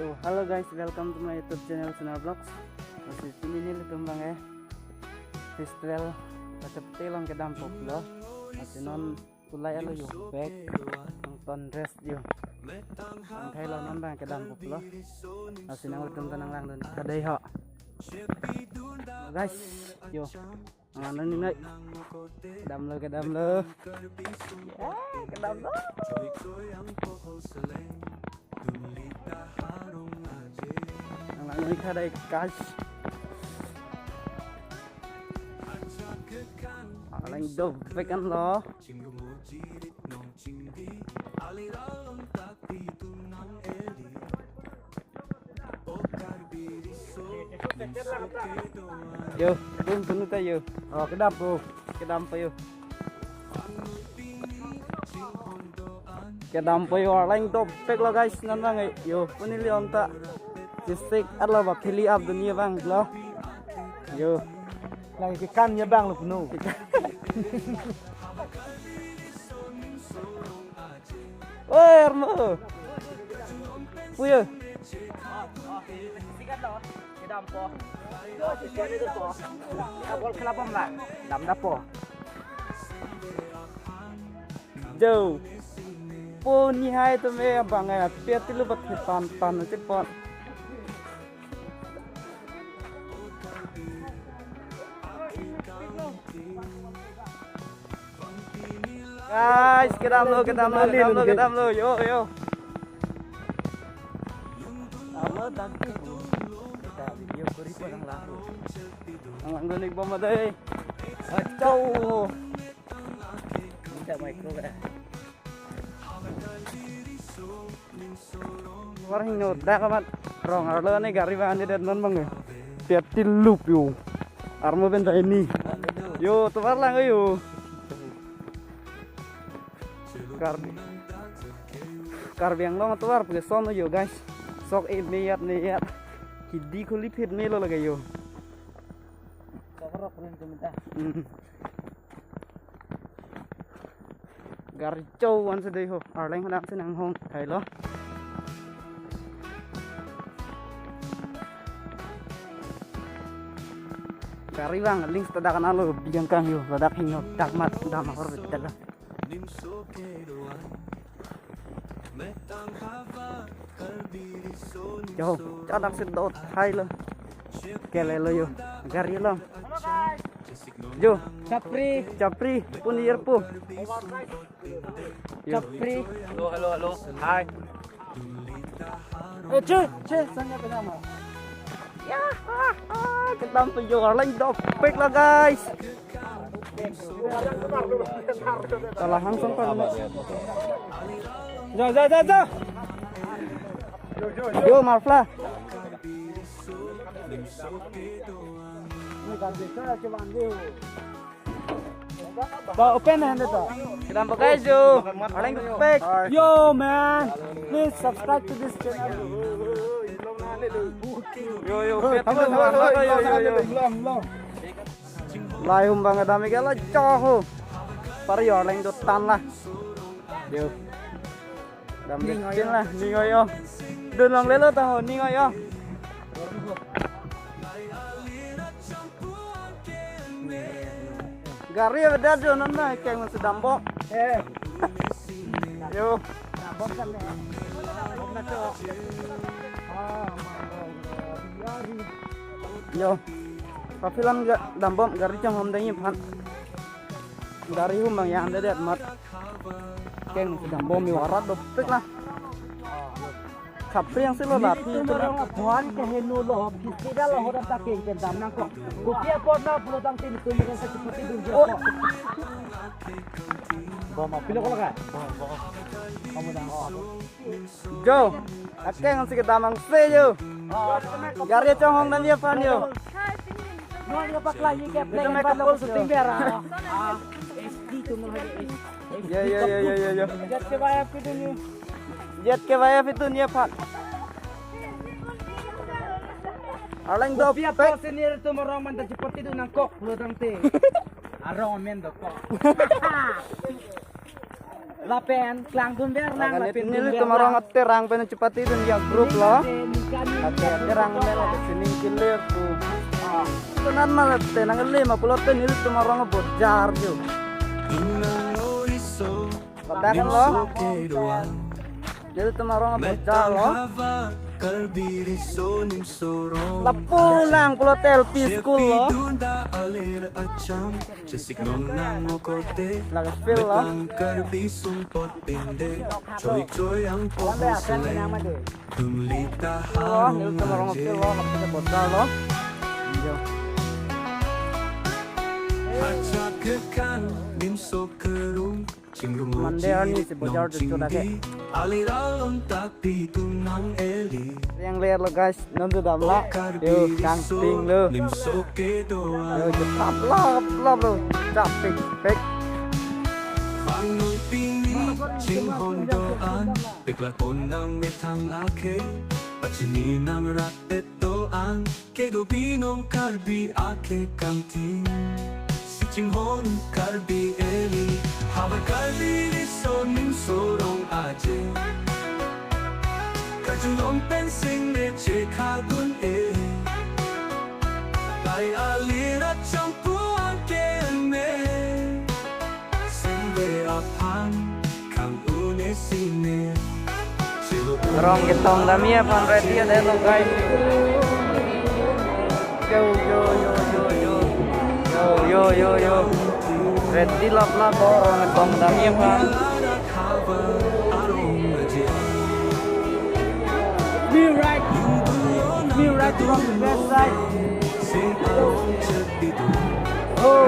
So, halo guys, welcome to my YouTube channel Sunar Vlogs. Di sini nih tumbang ya. Festival seperti lang kedampok lo. Masih non kulay lo yung back nonton dress yung. Ang kayo non bang kedampok lo. Masih nang utum tanang lang dun kadai ho. Guys, yo. Ang ano ni nay. Kedam lo. Ya, kedam lo. Ini kadai guys. Alang dobek kan lo. Yo, tunggu tayo. Oh, kedam po yo. Kedam po yo alang dobek lo guys, nanang yo. Punili onta. Distik adalah wakili ab dunia bang lo. Yo. Lagi ikannya bang lu penuh. Oi, Armo. Puyo. Kedampo. Abol kenapa mbak? Dam dapo. Jauh. Pun hai tu me bang ya. Piat lu bat pan cepot. Guys, kedam lo, yo. Apa tadi? Kita video kuri parang laku. Ang langgonig pa maday. Achaw. Minta micro ka. Warang noda ka mat. Rong arlo ni gari ba ni dan non bang. Tiap tilup yo. Armo benda ini. Yo, tuwar lang yo. Karbi yang long tuar pakai sono yo guys. Sok niat hidi kulip hid melo lagi yo. Cover keren tuh minta. Garicau wan sedih ho. Arleng hendak senang hong kai lo. Gari bang, links tadakan alo biang kang yo. Badak hingo dakmat dama korbet dalam. Yo, cadak sedot hai lo. Kele lo yo. Gari lo. Yo, Capri, punir pu. Capri. Halo. Hai. Ce, sanya kenapa? Ya, ketam tujuh orang dopek lah guys. Salah langsung kan. Za. Yo, Marfla. Ini kan bisa cuma dia. Bawa open hand itu. Ketam guys yo. Orang dopek. Yo man, please subscribe to this channel. Yo, Lai humbang dami kala coho. Pari orang itu tan lah. Yo. Dami kin lah, ningo yo. Dunong lelo tahu ningo yo. Gari beda jo nanda kayak masih dambo. Yo. Bom kan ya. Bom na to. Yo. Papilan dambom gari cang hom dengi pan. Gari humbang yang ada mat. Keng dambom mi warat dopek lah. Capri yang silo lah. Itu orang buan ke henu loh. Kita loh orang tak kengken dam nang kok. Kupiah porna pulau tang tin itu dengan seperti dunjo kok. Bom apa lo kan? Kamu dah. Jo. Akeng yang sikit damang se yo. Gari cang hom dan dia pan yo. Nuan ka pak lagi ke play ka pa lo syuting pera. SD tu mo hari. Yo. Jet ke bayap ke dunia. Jet ke bayap itu nia pan. Alang Kupiah dopek. po senior tu mo roman ta seperti itu nang kok pulau tang tin. Arong men do kok. lapen klang gumber nang Lagan lapen ini itu marong terang pen cepat itu dia grup loh. Ate terang melo sini kilir tu. Tenan mah tenang 50 ten itu marong bojar jo. Padakan loh. Jadi itu marong bojar loh. Lapulang pulotel piskul loh. Lagas feel loh. Loh, ini itu marong feel loh. Kapasnya bojar loh. Yo. Mandera ni si bojar tu lagi. Yang lihat lo guys, nanti dalam lah. Yo, camping lo. Yo, cepat lo. Camping, baik. Cinghon kalbi eli hava kalbi sonim sorong aje kajulong pensing ne chekadun e lai alira champuan kene sende apan kang une sine Rong getong damia pan ready ada lo guys. Yo. Ready lap rong getong damia pan. me right from the best side. Oh,